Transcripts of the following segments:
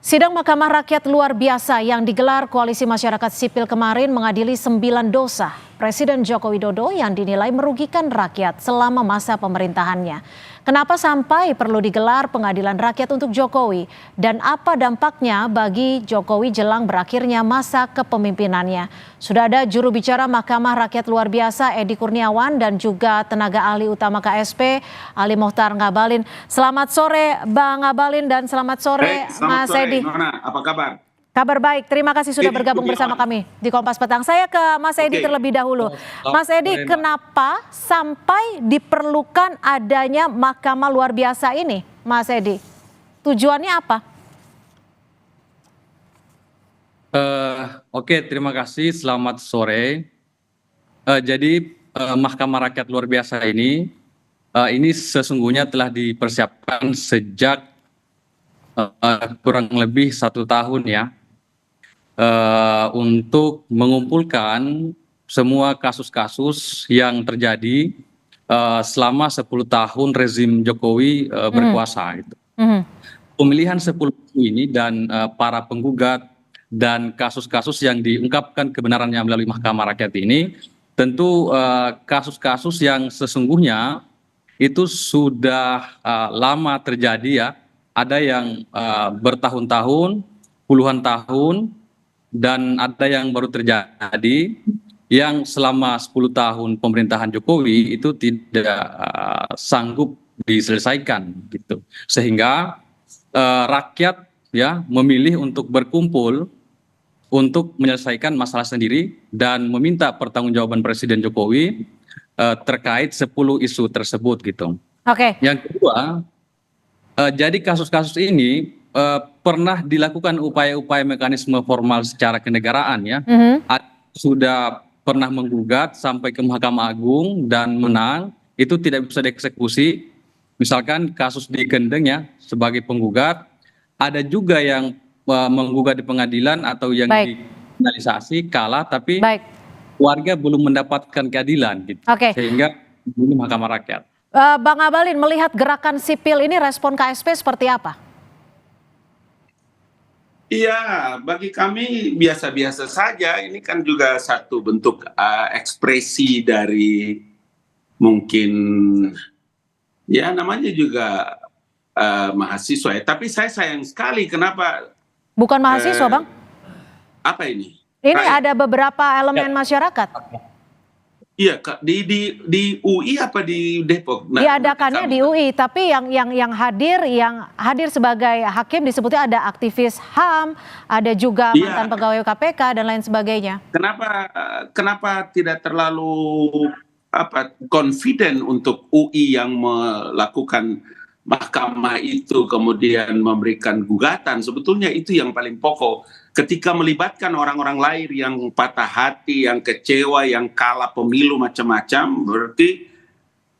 Sidang Mahkamah Rakyat luar biasa yang digelar Koalisi Masyarakat Sipil kemarin mengadili 9 dosa Presiden Joko Widodo yang dinilai merugikan rakyat selama masa pemerintahannya. Kenapa sampai perlu digelar pengadilan rakyat untuk Jokowi dan apa dampaknya bagi Jokowi jelang berakhirnya masa kepemimpinannya? Sudah ada juru bicara Mahkamah Rakyat luar biasa Edi Kurniawan dan juga tenaga ahli utama KSP Ali Mohtar Ngabalin. Selamat sore Bang Ngabalin dan selamat sore Mas Edi. Nona, apa kabar? Kabar baik, terima kasih sudah bergabung bersama kami di Kompas Petang. Saya ke Mas Edi terlebih dahulu. Mas Edi, kenapa sampai diperlukan adanya Mahkamah luar biasa ini, Mas Edi? Tujuannya apa? Oke, terima kasih. Selamat sore. Mahkamah Rakyat luar biasa ini sesungguhnya telah dipersiapkan sejak kurang lebih 1 tahun ya. Untuk mengumpulkan semua kasus-kasus yang terjadi selama 10 tahun rezim Jokowi berkuasa. Pemilihan 10 ini dan para penggugat dan kasus-kasus yang diungkapkan kebenarannya melalui Mahkamah Rakyat ini tentu kasus-kasus yang sesungguhnya itu sudah lama terjadi ya. Ada yang bertahun-tahun, puluhan tahun, dan ada yang baru terjadi yang selama 10 tahun pemerintahan Jokowi itu tidak sanggup diselesaikan gitu. Sehingga rakyat ya memilih untuk berkumpul untuk menyelesaikan masalah sendiri dan meminta pertanggungjawaban Presiden Jokowi terkait 10 isu tersebut gitu. Oke. Yang kedua, jadi kasus-kasus ini pernah dilakukan upaya-upaya mekanisme formal secara kenegaraan ya. Sudah pernah menggugat sampai ke Mahkamah Agung dan menang, itu tidak bisa dieksekusi. Misalkan kasus di Kendeng ya sebagai penggugat, ada juga yang menggugat di pengadilan atau yang difinalisasi kalah tapi warga belum mendapatkan keadilan gitu. Sehingga ini Mahkamah Rakyat. Bang Ngabalin, melihat gerakan sipil ini respon KSP seperti apa? Iya, bagi kami biasa-biasa saja. Ini kan juga satu bentuk ekspresi dari mungkin ya namanya juga mahasiswa ya. Tapi saya sayang sekali kenapa. Bukan mahasiswa Bang? Apa ini? Ini ada beberapa elemen masyarakat. Iya, di UI apa di Depok? Nah, diadakannya di UI, tapi yang hadir sebagai hakim disebutnya ada aktivis HAM, ada juga mantan pegawai KPK dan lain sebagainya. Kenapa tidak terlalu confident untuk UI yang melakukan mahkamah itu kemudian memberikan gugatan? Sebetulnya itu yang paling pokok. Ketika melibatkan orang-orang lain yang patah hati, yang kecewa, yang kalah pemilu macam-macam, berarti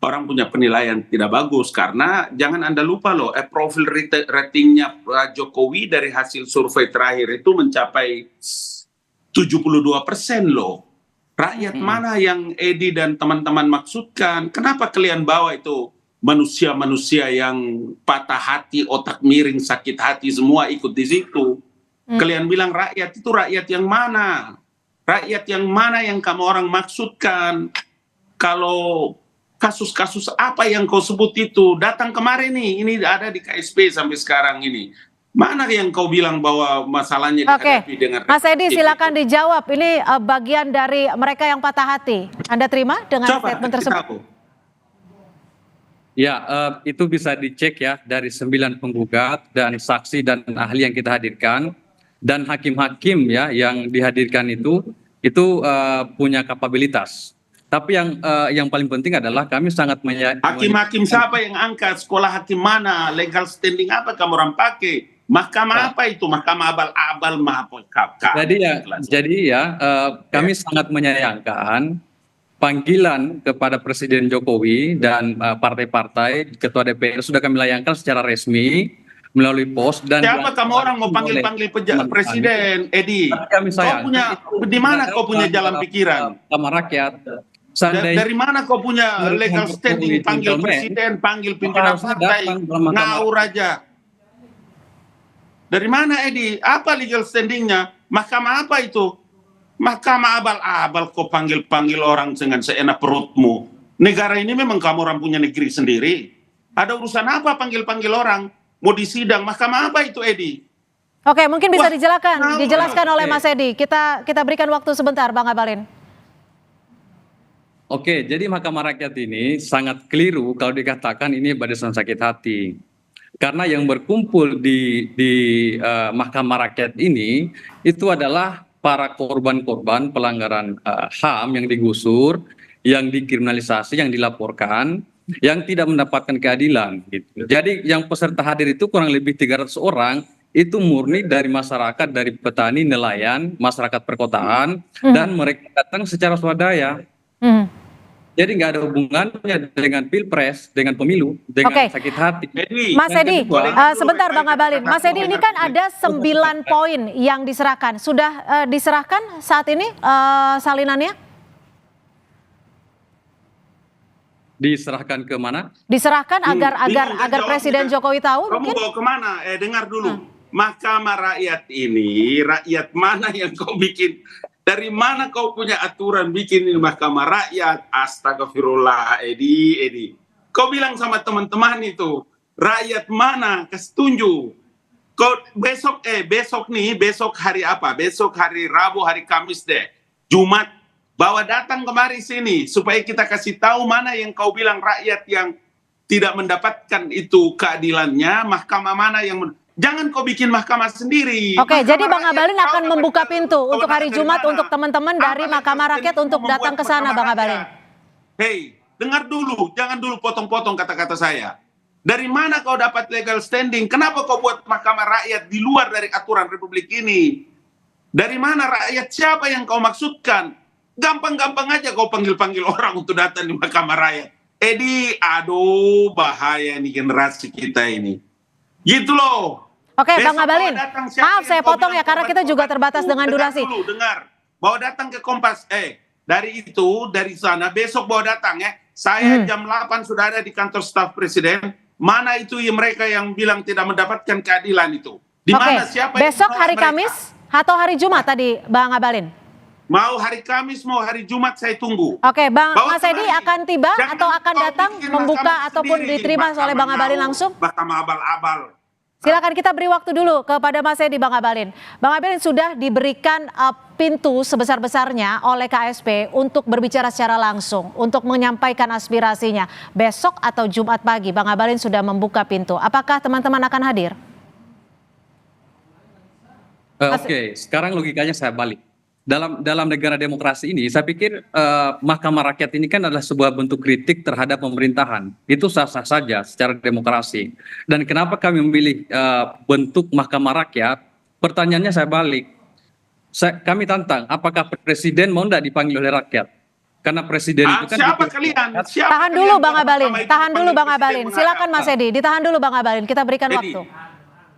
orang punya penilaian tidak bagus. Karena jangan Anda lupa loh, profil ratingnya Jokowi dari hasil survei terakhir itu mencapai 72% loh. Rakyat mana yang Edi dan teman-teman maksudkan? Kenapa kalian bawa itu manusia-manusia yang patah hati, otak miring, sakit hati semua ikut di situ? Kalian bilang rakyat itu rakyat yang mana? Rakyat yang mana yang kamu orang maksudkan? Kalau kasus-kasus apa yang kau sebut itu datang kemarin nih, ini ada di KSP sampai sekarang ini. Mana yang kau bilang bahwa masalahnya dihadapi dengan Mas Edi silakan dijawab. Ini bagian dari mereka yang patah hati. Anda terima dengan statement tersebut? Ya, itu bisa dicek ya dari 9 penggugat dan saksi dan ahli yang kita hadirkan. Dan hakim-hakim ya yang dihadirkan itu punya kapabilitas. Tapi yang paling penting adalah kami sangat hakim-hakim siapa yang angkat? Sekolah hakim mana? Legal standing apa kamu orang pakai? Mahkamah apa itu? Mahkamah abal-abal Jadi kami sangat menyayangkan panggilan kepada Presiden Jokowi dan partai-partai, Ketua DPR sudah kami layangkan secara resmi melalui pos. Dan siapa kamu orang mau panggil Presiden Edi? Kau punya di mana kau punya jalan pikiran? Sama rakyat. Dari mana kau punya legal standing panggil presiden, panggil pimpinan partai, ngawur aja. Dari mana Edi? Apa legal standingnya? Mahkamah apa itu? Mahkamah abal-abal kau panggil-panggil orang dengan seenak perutmu. Negara ini memang kamu orang punya negeri sendiri. Ada urusan apa panggil-panggil orang? Mau disidang, mahkamah apa itu Edi? Oke, mungkin bisa Wah, dijelaskan oleh oke. Mas Edi. Kita berikan waktu sebentar, Bang Abalin. Oke, jadi Mahkamah Rakyat ini sangat keliru kalau dikatakan ini barisan sakit hati. Karena yang berkumpul di Mahkamah Rakyat ini itu adalah para korban-korban pelanggaran HAM yang digusur, yang dikriminalisasi, yang dilaporkan, yang tidak mendapatkan keadilan. Gitu. Jadi yang peserta hadir itu kurang lebih 300 orang, itu murni dari masyarakat, dari petani, nelayan, masyarakat perkotaan, dan mereka datang secara swadaya. Jadi nggak ada hubungannya dengan pilpres, dengan pemilu, dengan sakit hati. Mas Edi, sebentar Bang Abalin. Mas Edi, ini kan ada 9 poin yang diserahkan. Sudah diserahkan saat ini salinannya? Diserahkan ke mana? Diserahkan agar Presiden Jokowi tahu. Kamu mungkin? bawa kemana? Dengar dulu. Mahkamah Rakyat ini, rakyat mana yang kau bikin? Dari mana kau punya aturan bikin ini Mahkamah Rakyat? Astagfirullah, Edi. Kau bilang sama teman-teman itu, rakyat mana? Kasih tunjuk. Kau besok hari apa? Besok hari Rabu, hari Kamis deh. Jumat, bawa datang kemari sini supaya kita kasih tahu mana yang kau bilang rakyat yang tidak mendapatkan itu keadilannya, mahkamah mana yang jangan kau bikin mahkamah sendiri. Oke, Mahkamah jadi Bang Rakyat, Abalin akan kau membuka dapat pintu untuk hari kewenangan Jumat dari mana? untuk teman-teman dari Apa Mahkamah legal Rakyat standing untuk membuat datang ke sana, Mahkamah Bang Rakyat? Abalin. Hei, dengar dulu, jangan dulu potong-potong kata-kata saya. Dari mana kau dapat legal standing? Kenapa kau buat Mahkamah Rakyat di luar dari aturan Republik ini? Dari mana rakyat? Siapa yang kau maksudkan? Gampang-gampang aja kau panggil-panggil orang untuk datang di Mahkamah Rakyat. Edi, aduh bahaya nih generasi kita ini. Gitu loh. Oke, Besok Bang Abalin. bawa datang siapa Maaf yang saya kau potong bilang ya karena kita juga terbatas dengan Dengar durasi. dulu, dengar. Bawa datang ke Kompas. Dari sana besok bawa datang ya. Saya jam 8 sudah ada di kantor staf presiden. Mana itu mereka yang bilang tidak mendapatkan keadilan itu? Di mana siapa yang besok menolak hari mereka? Kamis atau hari Jumat tadi, Bang Abalin? Mau hari Kamis, mau hari Jumat saya tunggu. Oke, Bawa Mas Edi kemari. akan tiba Jangan atau akan kau datang bikin membuka mahkamah ataupun sendiri. diterima oleh Bang Mahkamah Abalin nyau, langsung? Mahkamah abal-abal. Silakan kita beri waktu dulu kepada Mas Edi, Bang Abalin. Bang Abalin sudah diberikan pintu sebesar-besarnya oleh KSP untuk berbicara secara langsung, untuk menyampaikan aspirasinya. Besok atau Jumat pagi, Bang Abalin sudah membuka pintu. Apakah teman-teman akan hadir? Oke, sekarang logikanya saya balik. Dalam negara demokrasi ini, saya pikir Mahkamah Rakyat ini kan adalah sebuah bentuk kritik terhadap pemerintahan. Itu sah-sah saja secara demokrasi. Dan kenapa kami memilih bentuk Mahkamah Rakyat? Pertanyaannya saya balik. Kami tantang, apakah presiden mau tidak dipanggil oleh rakyat? Karena presiden itu kan Siapa kalian? Siapa Tahan kalian dulu buat Bang Abalin, mahkamah itu tahan dulu dipanggil Bang presiden Abalin. Silakan Mas Edi, ditahan dulu Bang Abalin. Kita berikan Edi. waktu.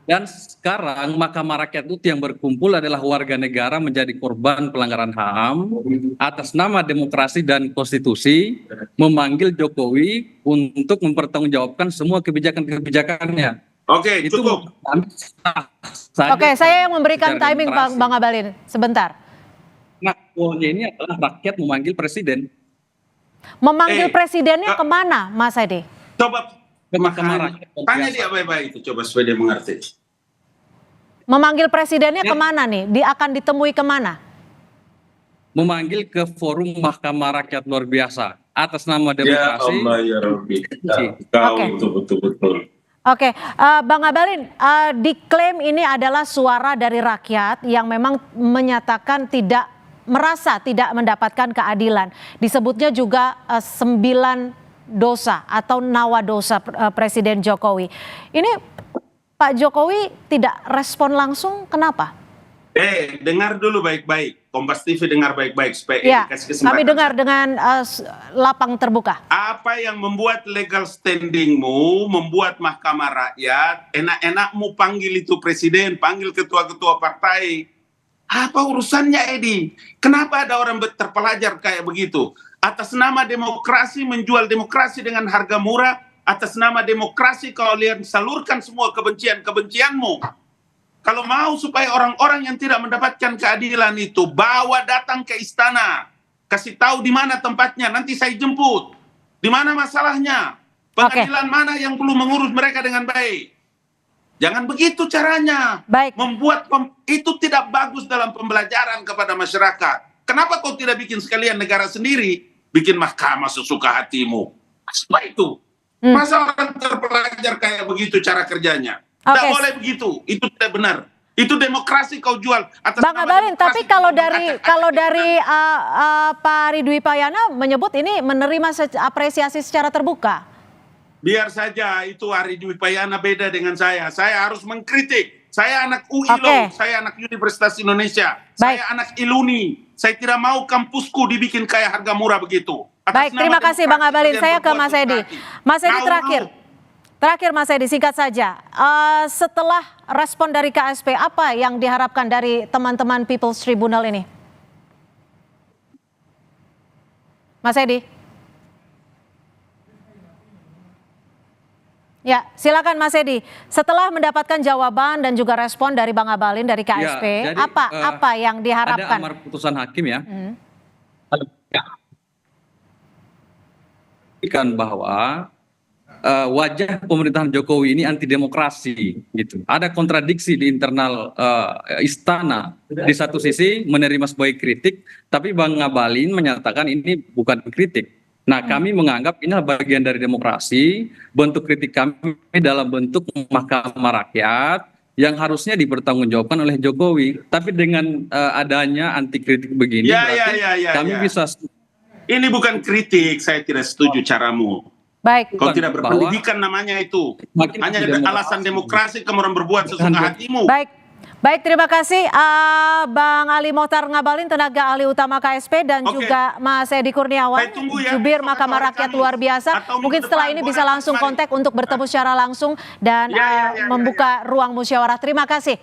Dan sekarang Mahkamah Rakyat itu yang berkumpul adalah warga negara menjadi korban pelanggaran HAM atas nama demokrasi dan konstitusi memanggil Jokowi untuk mempertanggungjawabkan semua kebijakan-kebijakannya. Oke, Itu cukup. Oke, saya yang memberikan secara timing demokrasi. Bang Abalin. Sebentar. Nah, poinnya ini adalah rakyat memanggil presiden. Memanggil presidennya kemana, Mas Edi? Coba Ke Mahkamah Rakyat. tanya dia baik-baik itu, coba supaya dia mengerti. Memanggil presidennya kemana nih? Akan ditemui kemana? Memanggil ke forum Mahkamah Rakyat luar biasa atas nama demokrasi. Ya Allah ya Rabbi. Kau Oke. itu betul-betul. Oke, Bang Abalin, diklaim ini adalah suara dari rakyat yang memang menyatakan merasa tidak mendapatkan keadilan. Disebutnya juga 9 dosa atau nawa dosa Presiden Jokowi. Ini Pak Jokowi tidak respon langsung, kenapa? Dengar dulu baik-baik. Kompas TV dengar baik-baik supaya Ya, kasih kesempatan. kami dengar dengan lapang terbuka. Apa yang membuat legal standingmu, membuat Mahkamah Rakyat, enak-enakmu panggil itu presiden, panggil ketua-ketua partai. Apa urusannya Edi? Kenapa ada orang terpelajar kayak begitu? Atas nama demokrasi menjual demokrasi dengan harga murah, atas nama demokrasi kalian salurkan semua kebencian-kebencianmu. Kalau mau supaya orang-orang yang tidak mendapatkan keadilan itu bawa datang ke istana, kasih tahu di mana tempatnya, nanti saya jemput. Di mana masalahnya? Pengadilan mana yang belum mengurus mereka dengan baik? Jangan begitu caranya. Baik. Membuat itu tidak bagus dalam pembelajaran kepada masyarakat. Kenapa kau tidak bikin sekalian negara sendiri, bikin mahkamah sesuka hatimu? Apa itu? Masa orang terpelajar kayak begitu cara kerjanya? Tidak boleh begitu, itu tidak benar. Itu demokrasi kau jual atas Bang nama Ngabalin, demokrasi. tapi kalau dari Pak Ridwi Payana menyebut ini menerima apresiasi secara terbuka. Biar saja, itu Ridwi Payana beda dengan saya. Saya harus mengkritik. Saya anak UI loh, saya anak Universitas Indonesia. Baik. Saya anak Iluni. Saya tidak mau kampusku dibikin kayak harga murah begitu. Baik, terima kasih Bang Ngabalin. Saya ke Mas Edi. Mas Edi terakhir Mas Edi, singkat saja. Setelah respon dari KSP, apa yang diharapkan dari teman-teman People's Tribunal ini? Mas Edi. Ya, silakan Mas Edi. Setelah mendapatkan jawaban dan juga respon dari Bang Ngabalin dari KSP, jadi, apa yang diharapkan? Ada amar putusan hakim ya. Bahwa wajah pemerintahan Jokowi ini anti demokrasi gitu. Ada kontradiksi di internal istana. Di satu sisi menerima sebagai kritik, tapi Bang Ngabalin menyatakan ini bukan kritik. Nah, kami menganggap ini bagian dari demokrasi, bentuk kritik kami dalam bentuk mahkamah rakyat yang harusnya dipertanggungjawabkan oleh Jokowi. Tapi dengan adanya anti kritik begini, kami bisa. Ini bukan kritik, saya tidak setuju caramu. Baik. Kau tidak berpendidikan namanya itu. Hanya alasan demokrasi kamu orang berbuat sesuka hatimu. Baik, terima kasih Bang Ali Mohtar Ngabalin, tenaga ahli utama KSP, dan juga Mas Edi Kurniawan, jubir Mahkamah Rakyat luar biasa. Mungkin setelah ini bisa langsung kontak untuk bertemu secara langsung dan membuka ruang musyawarah. Terima kasih.